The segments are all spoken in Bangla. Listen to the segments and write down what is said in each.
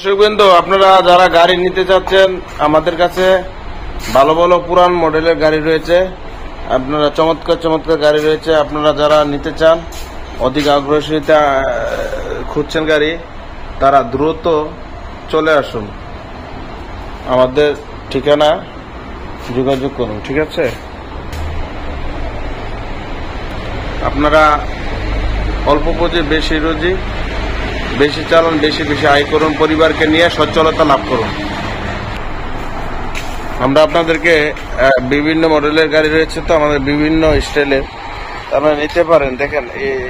দর্শকবৃন্দ, আপনারা যারা গাড়ি নিতে চাচ্ছেন, আমাদের কাছে ভালো ভালো পুরান মডেলের গাড়ি রয়েছে। আপনারা চমৎকার চমৎকার গাড়ি রয়েছে। আপনারা যারা নিতে চান, অধিক আগ্রহীতা খুঁজছেন গাড়ি, তারা দ্রুত চলে আসুন। আমাদের ঠিকানা যোগাযোগ করুন, ঠিক আছে? আপনারা অল্প পুঁজি বেশি রুজি, বেশি চালান, বেশি বেশি আয় করুন, পরিবারকে নিয়ে সচ্ছলতা লাভ করুন। আমরা আপনাদেরকে বিভিন্ন মডেলের গাড়ি রয়েছে, তো আমাদের বিভিন্ন স্টাইলের আপনারা নিতে পারেন। দেখেন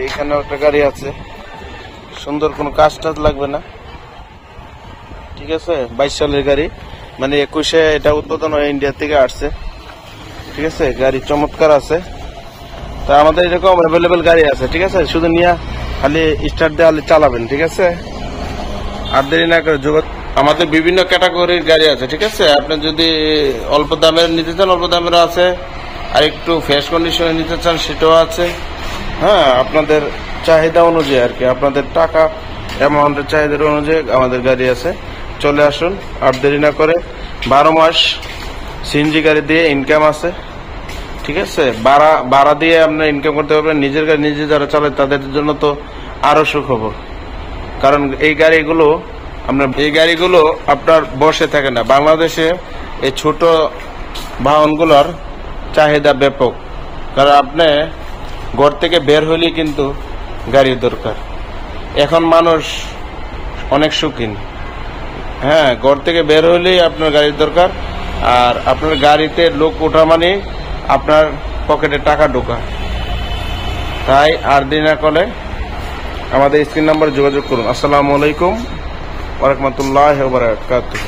এখানে একটা গাড়ি আছে, সুন্দর, কোনো কাজ টাজ লাগবে না, ঠিক আছে? 22 সালের গাড়ি, মানে 21-এ এটা উদ্বোধন হয়ে ইন্ডিয়া থেকে আসছে, ঠিক আছে? গাড়ি চমৎকার আছে। তা আমাদের এরকম অ্যাভেলেবেল গাড়ি আছে, ঠিক আছে? শুধু নিয়ে খালি স্টার্ট দিয়ে চালাবেন, ঠিক আছে? আর দেরি না করে আমাদের বিভিন্ন ক্যাটাগরির গাড়ি আছে, ঠিক আছে? আপনি যদি অল্প দামের নিতে চান, অল্প দামের আছে, আর একটু ফ্রেশ কন্ডিশনে নিতে চান, সেটাও আছে। হ্যাঁ, আপনাদের চাহিদা অনুযায়ী আর কি, আপনাদের টাকা অ্যামাউন্টের চাহিদা অনুযায়ী আমাদের গাড়ি আছে। চলে আসুন, আর দেরি না করে। 12 মাস সিএনজি গাড়ি দিয়ে ইনকাম আছে, ঠিক আছে? ভাড়া দিয়ে আপনার ইনকাম করতে পারবেন। নিজের গাড়ি নিজে যারা চালায় তাদের জন্য তো আরো সুখবর, কারণ এই গাড়িগুলো আপনার বসে থাকে না। বাংলাদেশে এই ছোট বাহনগুলোর চাহিদা ব্যাপক, কারণ আপনি ঘর থেকে বের হলেই কিন্তু গাড়ির দরকার। এখন মানুষ অনেক শৌখিন। হ্যাঁ, ঘর থেকে বের হলেই আপনার গাড়ির দরকার, আর আপনার গাড়িতে লোক ওঠা মানে আপনার পকেটে টাকা ঢোকা। তাই আর দেরি না করে আমাদের স্ক্রিন নাম্বারে যোগাযোগ করুন। আসসালামু আলাইকুম ওয়া রাহমাতুল্লাহি ওয়া বারাকাতুহু।